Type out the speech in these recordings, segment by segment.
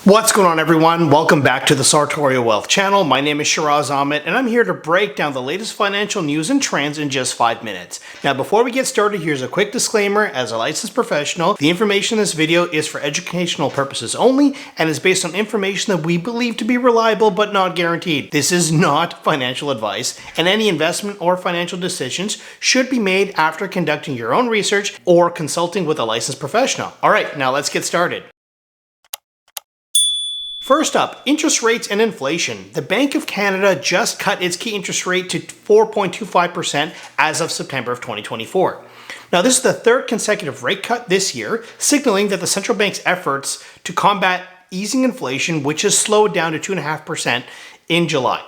What's going on, everyone? Welcome back to the Sartorial Wealth channel. My name is Shiraz Ahmed and I'm here to break down the latest financial news and trends in just 5 minutes. Now, before we get started, here's a quick disclaimer. As a licensed professional, the information in this video is for educational purposes only and is based on information that we believe to be reliable but not guaranteed. This is not financial advice, and any investment or financial decisions should be made after conducting your own research or consulting with a licensed professional. All right, now let's get started. First up, interest rates and inflation. The Bank of Canada just cut its key interest rate to 4.25% as of September of 2024. Now, this is the third consecutive rate cut this year, signaling that the central bank's efforts to combat easing inflation, which has slowed down to 2.5% in July.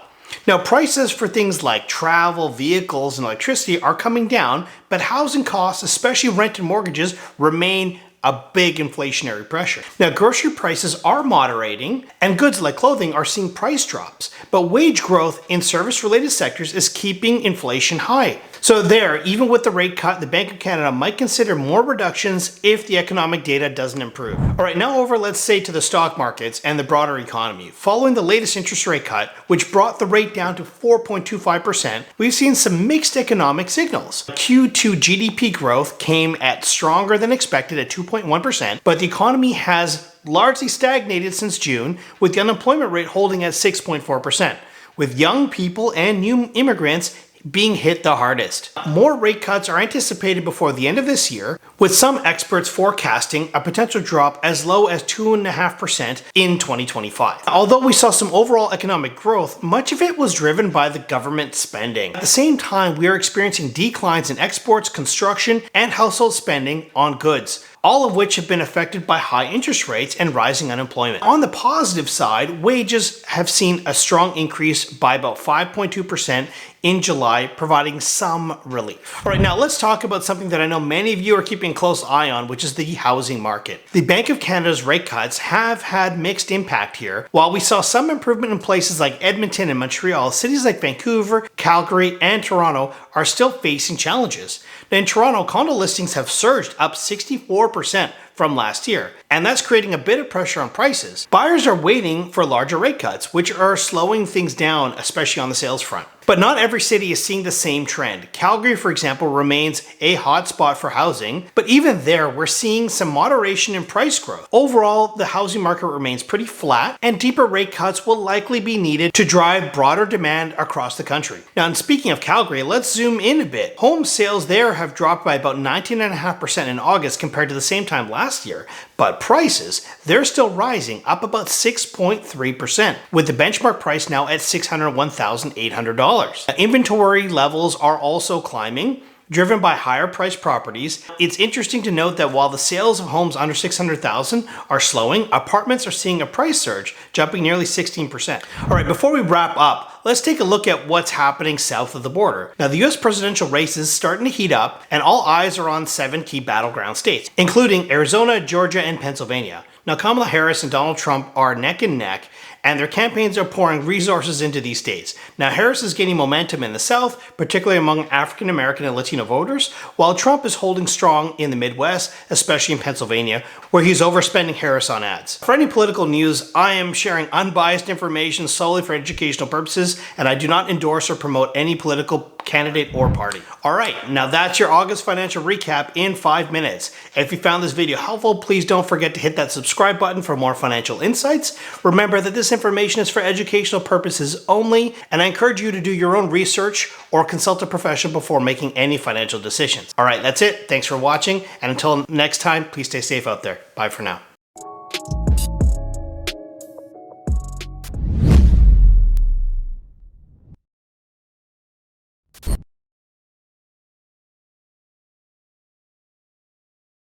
Now, prices for things like travel, vehicles, and electricity are coming down, but housing costs, especially rent and mortgages, remain a big inflationary pressure. Now, grocery prices are moderating and goods like clothing are seeing price drops, but wage growth in service-related sectors is keeping inflation high. So there, even with the rate cut, the Bank of Canada might consider more reductions if the economic data doesn't improve. All right, now over, let's say, to the stock markets and the broader economy. Following the latest interest rate cut, which brought the rate down to 4.25%, we've seen some mixed economic signals. Q2 GDP growth came at stronger than expected at 2.1%, but the economy has largely stagnated since June, with the unemployment rate holding at 6.4%, with young people and new immigrants being hit the hardest. More rate cuts are anticipated before the end of this year, with some experts forecasting a potential drop as low as 2.5% in 2025. Although we saw some overall economic growth, much of it was driven by the government spending. At the same time, we are experiencing declines in exports, construction, and household spending on goods, all of which have been affected by high interest rates and rising unemployment. On the positive side, wages have seen a strong increase by about 5.2% in July, providing some relief. All right, now let's talk about something that I know many of you are keeping a close eye on, which is the housing market. The Bank of Canada's rate cuts have had mixed impact here. While we saw some improvement in places like Edmonton and Montreal, cities like Vancouver, Calgary, and Toronto are still facing challenges. Now, in Toronto, condo listings have surged up 64% from last year, and that's creating a bit of pressure on prices. Buyers are waiting for larger rate cuts, which are slowing things down, especially on the sales front. But not every city is seeing the same trend. Calgary, for example, remains a hotspot for housing, but even there, we're seeing some moderation in price growth. Overall, the housing market remains pretty flat, and deeper rate cuts will likely be needed to drive broader demand across the country. Now, and speaking of Calgary, let's zoom in a bit. Home sales there have dropped by about 19.5% in August compared to the same time last year, but prices, they're still rising, up about 6.3%, with the benchmark price now at $601,800. Inventory levels are also climbing, driven by higher priced properties. It's interesting to note that while the sales of homes under $600,000 are slowing, apartments are seeing a price surge, jumping nearly 16%. All right, before we wrap up, let's take a look at what's happening south of the border. Now, the U.S. presidential race is starting to heat up, and all eyes are on 7 key battleground states, including Arizona, Georgia, and Pennsylvania. Now, Kamala Harris and Donald Trump are neck and neck, and their campaigns are pouring resources into these states. Now, Harris is gaining momentum in the South, particularly among African American and Latino voters, while Trump is holding strong in the Midwest, especially in Pennsylvania, where he's overspending Harris on ads. For any political news, I am sharing unbiased information solely for educational purposes, and I do not endorse or promote any political candidate or party. All right, now that's your August financial recap in 5 minutes. If you found this video helpful, please don't forget to hit that subscribe button for more financial insights. Remember that this information is for educational purposes only, and I encourage you to do your own research or consult a professional before making any financial decisions. All right, that's it. Thanks for watching, and until next time, please stay safe out there. Bye for now.